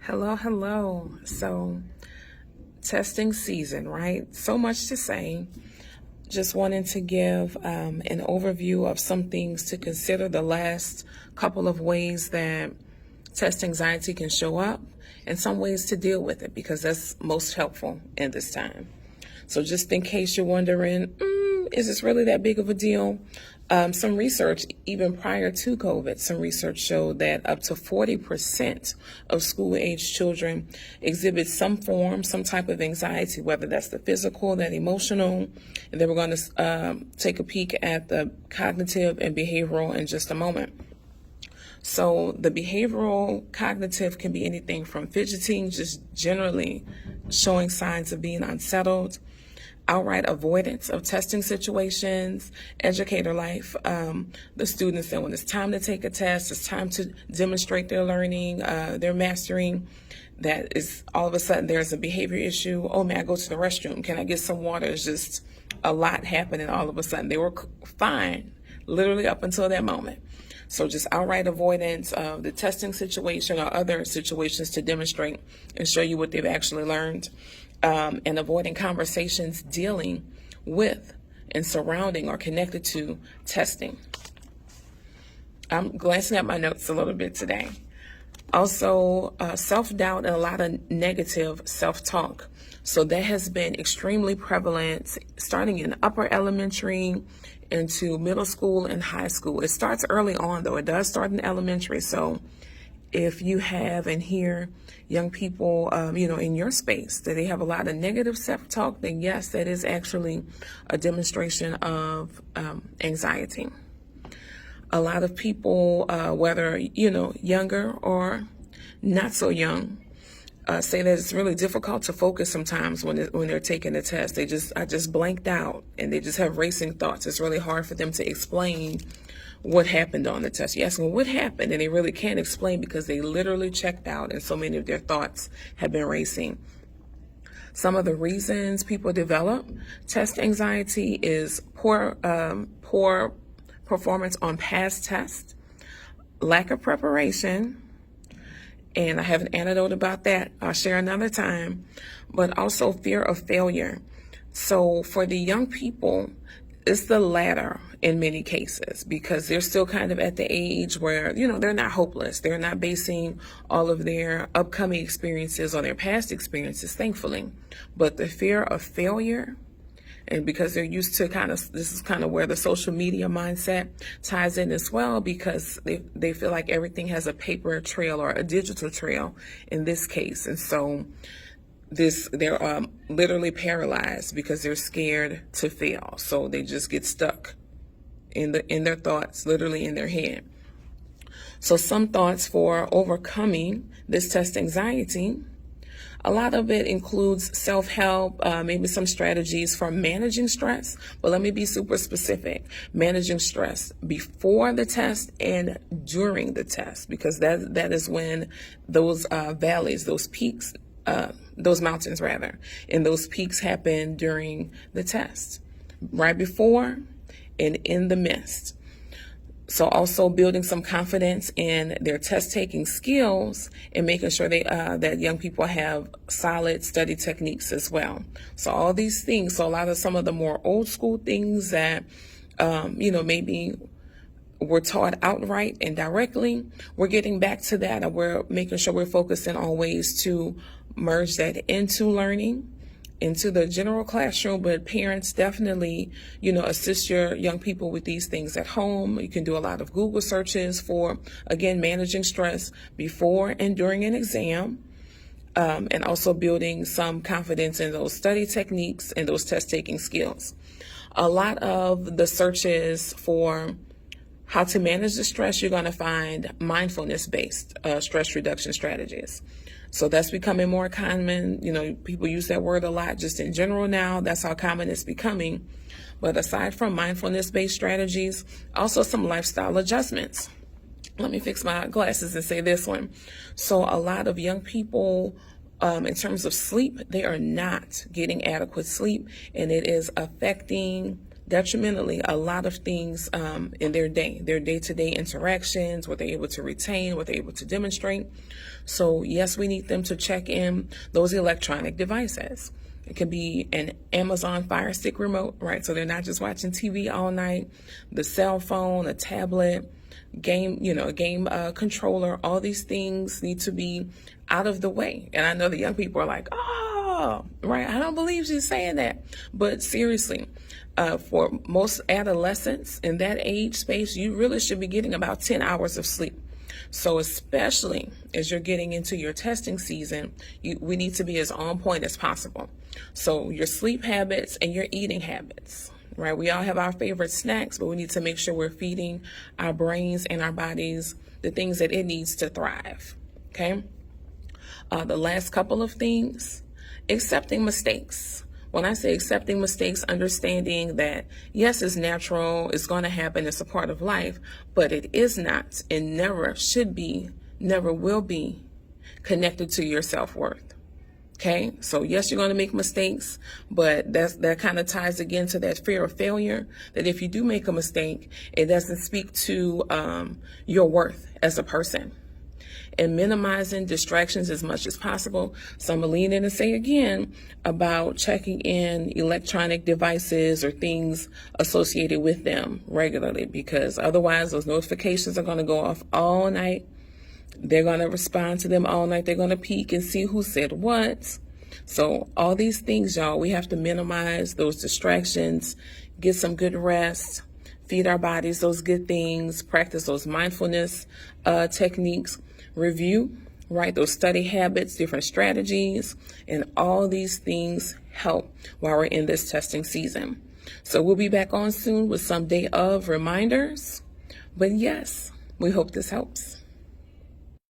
Hello, hello. So, testing season, right? So much to say. Just wanting to give an overview of some things to consider, the last couple of ways that test anxiety can show up, and some ways to deal with it because that's most helpful in this time. So just in case you're wondering, is this really that big of a deal? Some research, even prior to COVID, some research showed that up to 40% of school-age children exhibit some form, some type of anxiety, whether that's the physical, that emotional. And then we're going to take a peek at the cognitive and behavioral in just a moment. So the behavioral cognitive can be anything from fidgeting, just generally showing signs of being unsettled, outright avoidance of testing situations, educator life, the students that when it's time to take a test, it's time to demonstrate their learning, their mastering, that is all of a sudden there's a behavior issue. Oh, may I go to the restroom? Can I get some water? It's just a lot happening all of a sudden. They were fine, literally up until that moment. So just outright avoidance of the testing situation or other situations to demonstrate and show you what they've actually learned. And avoiding conversations dealing with and surrounding or connected to testing. I'm glancing at my notes a little bit today. Also, self-doubt and a lot of negative self-talk. So that has been extremely prevalent starting in upper elementary into middle school and high school. It starts early on, though. It does start in elementary. So if you have and hear young people, in your space, that they have a lot of negative self-talk, then yes, that is actually a demonstration of anxiety. A lot of people, whether, younger or not so young, say that it's really difficult to focus sometimes when they're taking a test. I just blanked out and they just have racing thoughts. It's really hard for them to explain what happened on the test. You ask them what happened, and they really can't explain because they literally checked out and so many of their thoughts have been racing. Some of the reasons people develop test anxiety is poor performance on past tests, lack of preparation, and I have an anecdote about that I'll share another time, but also fear of failure. So for the young people, it's the latter in many cases because they're still kind of at the age where, they're not hopeless. They're not basing all of their upcoming experiences on their past experiences, thankfully. But the fear of failure, and because they're used to this is kind of where the social media mindset ties in as well, because they feel like everything has a paper trail or a digital trail in this case. And so they're literally paralyzed because they're scared to fail. So they just get stuck in their thoughts, literally in their head. So some thoughts for overcoming this test anxiety. A lot of it includes self-help, maybe some strategies for managing stress. But let me be super specific. Managing stress before the test and during the test, because that is when those valleys, those peaks, those mountains rather, and those peaks happen during the test, right before and in the midst. So also building some confidence in their test-taking skills and making sure that young people have solid study techniques as well. So all these things, so a lot of some of the more old school things that, maybe were taught outright and directly, we're getting back to that, and we're making sure we're focusing on ways to merge that into learning, into the general classroom. But parents definitely, assist your young people with these things at home. You can do a lot of Google searches for, again, managing stress before and during an exam, and also building some confidence in those study techniques and those test-taking skills. A lot of the searches for how to manage the stress, you're going to find mindfulness-based stress reduction strategies. So that's becoming more common. People use that word a lot just in general now. That's how common it's becoming. But aside from mindfulness-based strategies, also some lifestyle adjustments. Let me fix my glasses and say this one. So a lot of young people, in terms of sleep, they are not getting adequate sleep, and it is affecting detrimentally a lot of things in their day-to-day interactions, what they're able to retain, what they're able to demonstrate. So yes, we need them to check in those electronic devices. It could be an Amazon Fire Stick remote, right? So they're not just watching TV all night, the cell phone, a tablet, game, a game controller. All these things need to be out of the way. And I know the young people are like, oh, right, I don't believe she's saying that. But seriously, for most adolescents in that age space, you really should be getting about 10 hours of sleep. So especially as you're getting into your testing season, we need to be as on point as possible. So your sleep habits and your eating habits, right? We all have our favorite snacks, but we need to make sure we're feeding our brains and our bodies the things that it needs to thrive, okay? The last couple of things, accepting mistakes. When I say accepting mistakes, understanding that, yes, it's natural, it's going to happen, it's a part of life, but it is not and never should be, never will be connected to your self-worth. Okay, so yes, you're going to make mistakes, but that kind of ties again to that fear of failure, that if you do make a mistake, it doesn't speak to your worth as a person. And minimizing distractions as much as possible. So I'm going to lean in and say again about checking in electronic devices or things associated with them regularly, because otherwise those notifications are going to go off all night. They're going to respond to them all night. They're going to peek and see who said what. So all these things, y'all, we have to minimize those distractions, get some good rest, feed our bodies those good things, practice those mindfulness techniques, review, right, those study habits, different strategies, and all these things help while we're in this testing season. So we'll be back on soon with some day of reminders. But yes, we hope this helps.